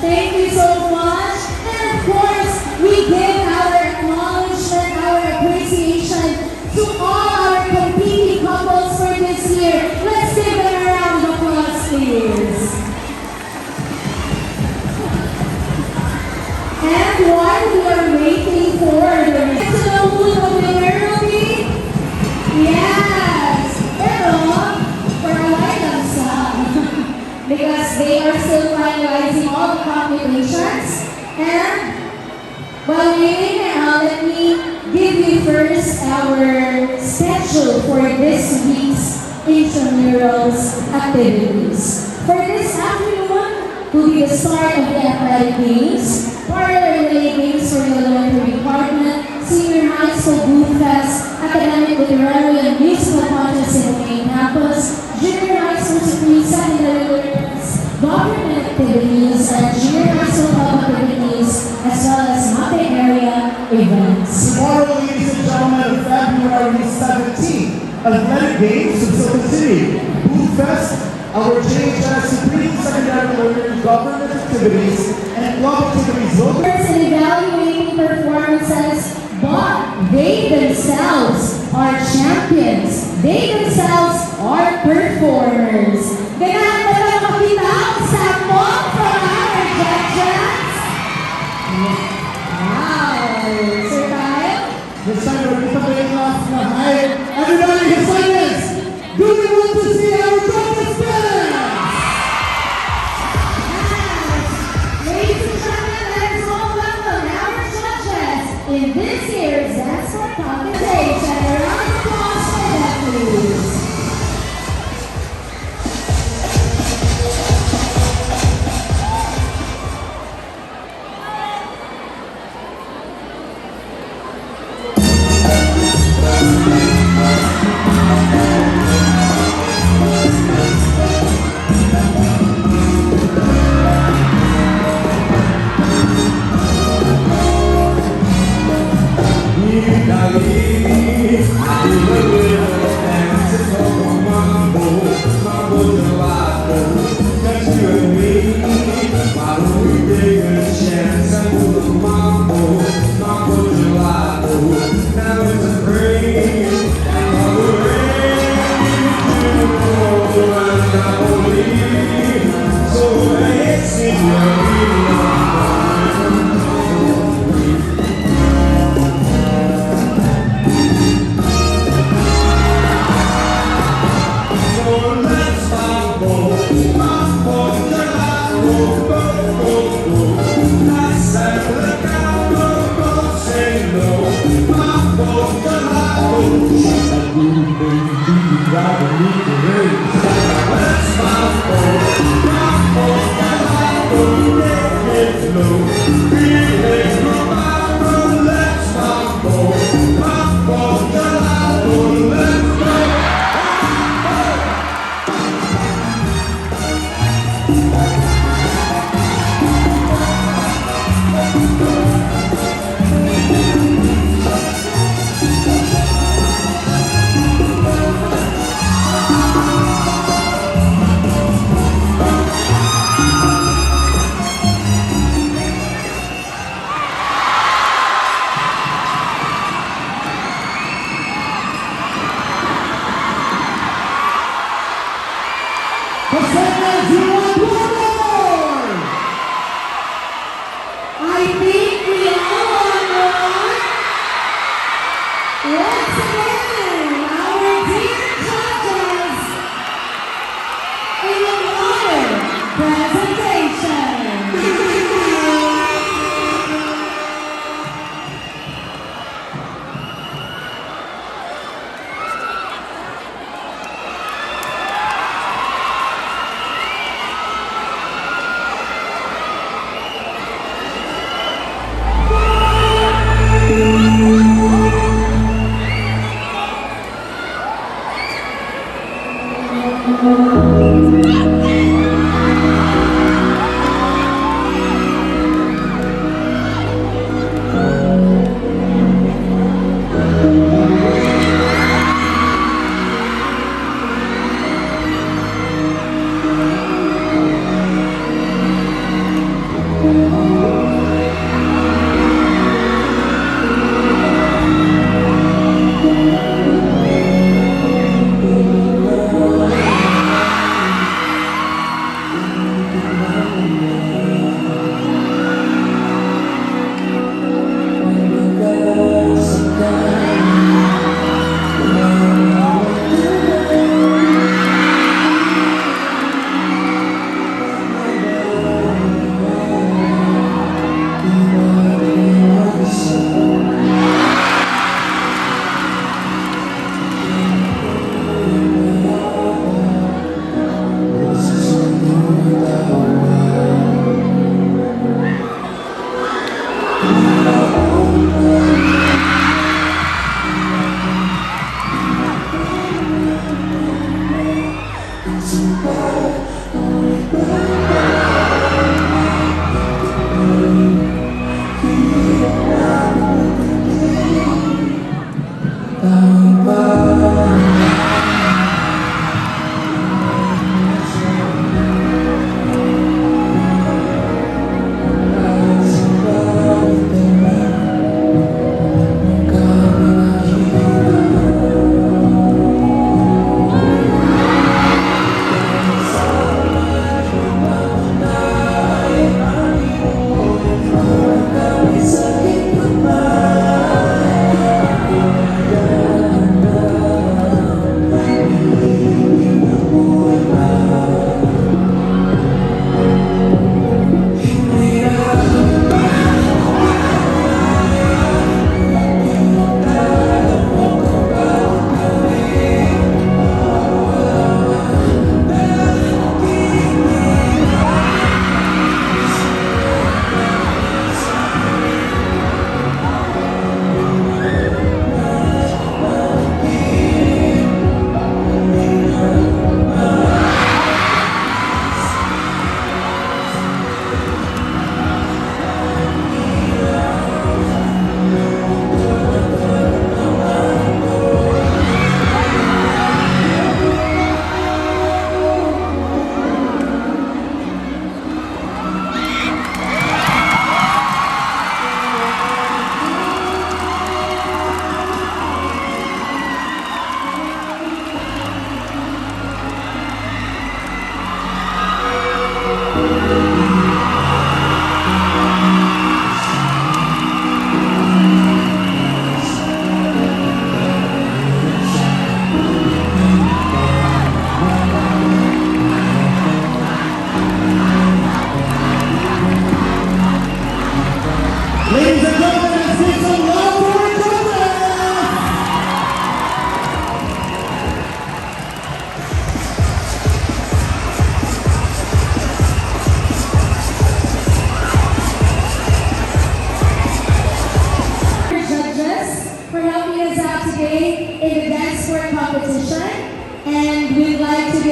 Thank you so much. And of course, we give our acknowledgement, our appreciation to all our competing couples for this year. Let's give them a round of applause, please. And while we are waiting for the rest of the winner will be, yes, pero for a while lang sa because they are still finalizing all the calculations. And while waiting, let me give you first our schedule for this week's intramurals activities. For this afternoon will be the start of the athletic games, parlor relay games for the elementary department, senior high school booth fest, academic literary and musical contest in the main campus, junior high school to pre-secondary learners, government activities, and junior high school club activities, as well as Mate area events. Tomorrow, ladies and gentlemen, February 17th, athletic games in Silver City, Booth Fest, our JHS Supreme Secondary Learner Government activities, and club activities. And evaluating performances, but they themselves are champions. They themselves are performers. Ganahan na tayo makita ang sample from our judges. Wow! Sir Kyle? This time we're going to play class na high. Everybody, his silence! Do we want to see our judges dance? Ladies and gentlemen, let us all welcome our judges in this year's Dancesports competition. A round of applause for them, please. I think we all want more. Once again, our dear judges in another presentation.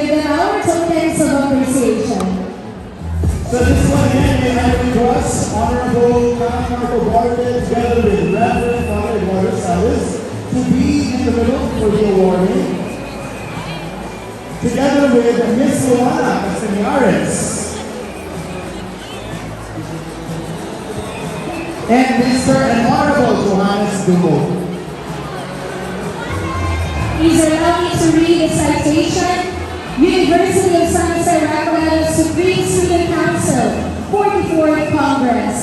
give them our tokens of appreciation. So this one again, may I request Honorable Marco Bartlett together with Reverend Father Eduardo Salas to be in the middle for the awarding. Together with Miss Luana Castañares. And Mr. and Honorable Johannes Dumo. Please allow me to read the citation. University of San Jose Rafael Supreme Student Council, 44th Congress,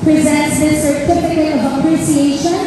presents this certificate of appreciation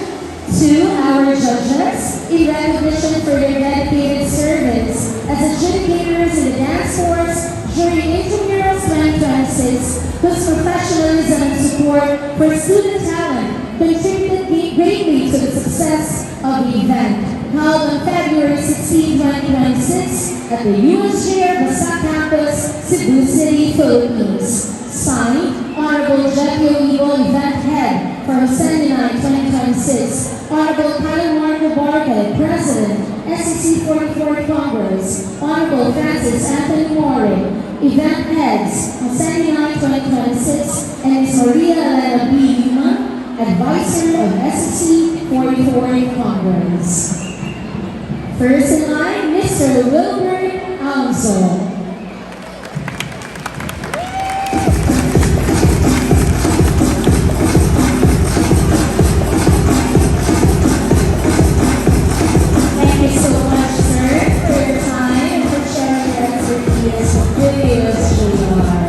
to our judges in recognition for their dedicated service as adjudicators in the Dancesports during Intramural 2026, whose professionalism and support for student talent contributed greatly to the success of the event, held on February 16, 2026 at the USJR Basa Campus, Cebu City, Philippines. Signed, Honorable Jeffrey Olivo, Event Head for Jose 2026. Honorable Kyle Marco Bartlett, President, SEC 44th Congress. Honorable Francis Anthony More, Event Heads, Jose 2026, and Ms. Maria Elena B. Lima, Advisor of SEC 44th Congress. First in line, Mr. Wilbert Alonso. Thank you so much, sir, for your time and for sharing your expertise with the USJR.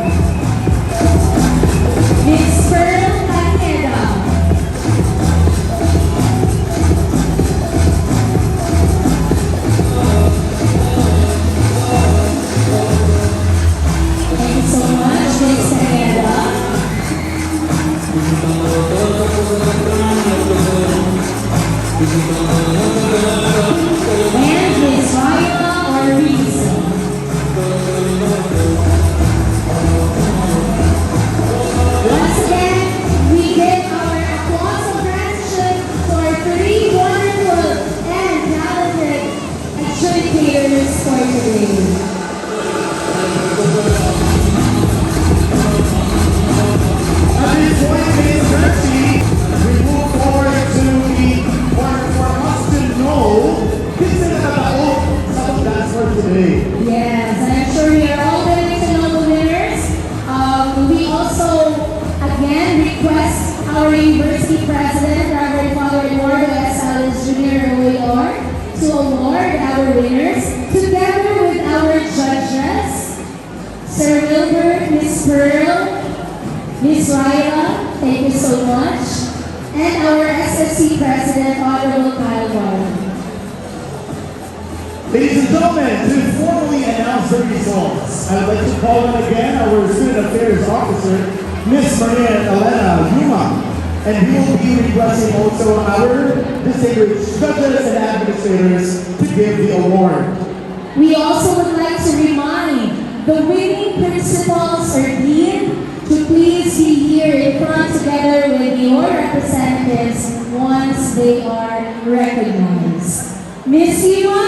Ms. Pearl Takeda. Thank you so much, Ms. Takeda. And Ms. Raina Ortiz. Once again, we give our applause of gratitude to our three wonderful and talented adjudicators for today. At this point, Ms. Rexy, we move forward to the part for us to know this is about some dance for today. Yes, and I'm sure we are all ready to know the winners. We also, again, request our University President, Reverend Father Eduardo S. Salas Jr. OAR, to award our winners, together with our judges, Sir Wilbert, Miss Pearl, Miss Raila, thank you so much, and our SSC President, Honorable Kyle Warren. Ladies and gentlemen, to formally announce the results, I would like to call in again our Student Affairs Officer, Miss Maria Elena Yuma, and we will be requesting also our distinguished judges and administrators to give the award. We also would like to remind the winning principals or dean to please be here in front together with your representatives once they are recognized. Miss Yuma,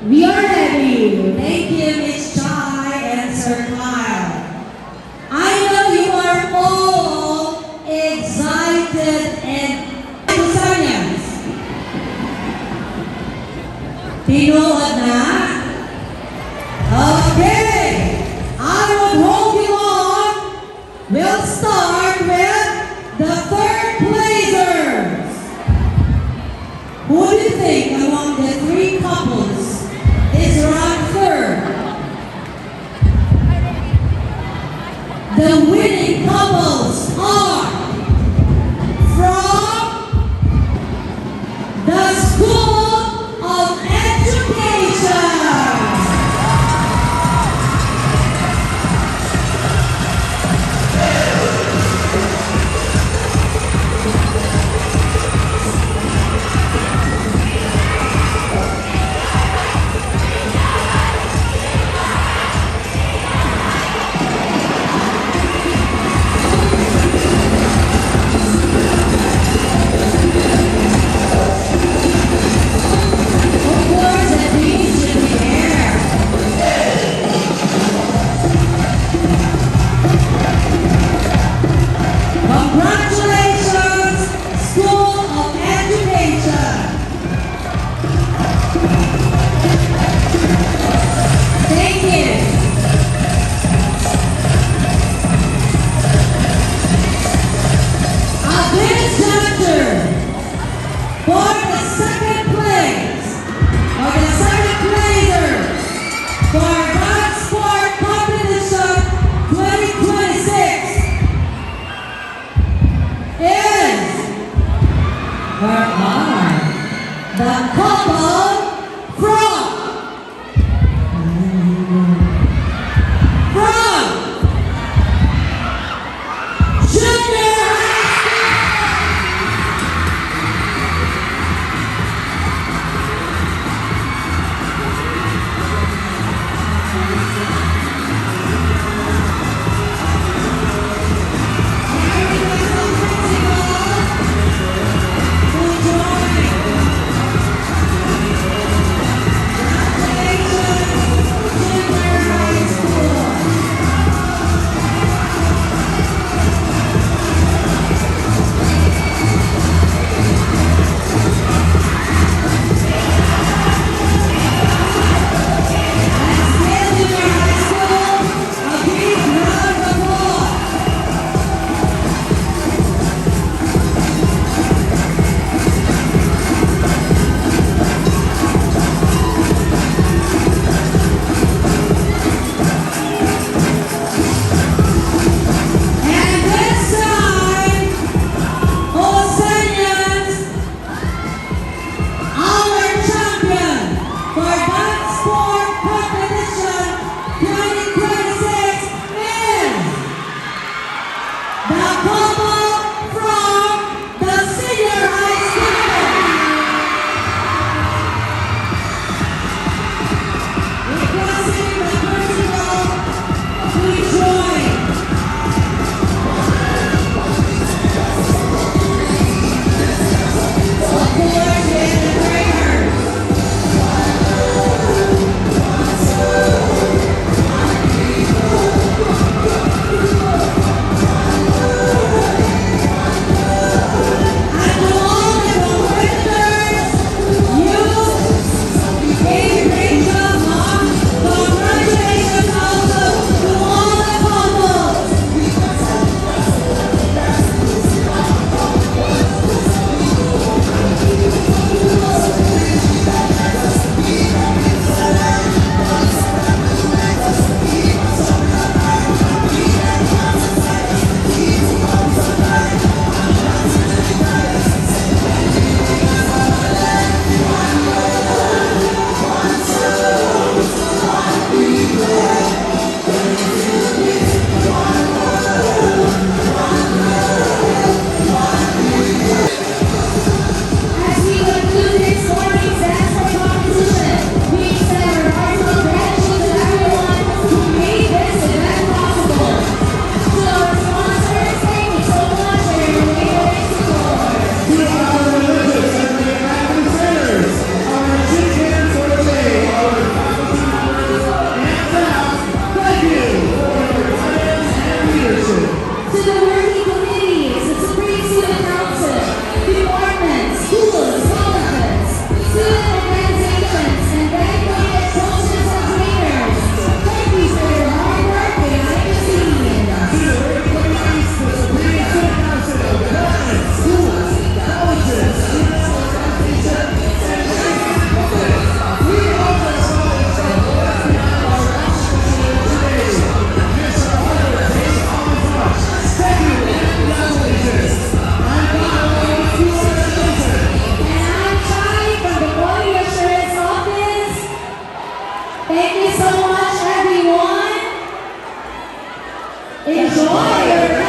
we are ready. Thank you, Miss Chai and Sir Kyle. I know you are all excited and excited. Tinood na? Okay. I will hold you on. We'll start with the third placers. Who do you think among the three couples is ranked third? The winning couples are from the School of Education. sport competition 2026 is the couple from the senior high school. Requesting the principal, please join. Of course, with the trainers. And to all the competitors, you gave a great job, huh? Congratulations also to all the couples. As we conclude this morning's Dancesports competition, we extend our heartfelt gratitude to everyone who made this event possible. To our sponsors, thank you so much for your labor and support. To our religious and the academy centers, our achievements for the day, our faculty members, and staff, thank you for your guidance and leadership. To the working committees, the Supreme Student Council, departments, schools, colleges, student organizations, and dedicated coaches and trainers, thank you for your hard work behind the scenes. To the working committees, the Supreme Student Council, departments, schools, colleges, student organizations, and dedicated coaches, we hope that knowledge that lies behind our accomplishments today. This our hard work pays off as much. Thank you and congratulations. I'm Bob, you are amazing. And I'm Shai from the Quality Assurance Office. Thank you so much, everyone. Enjoy your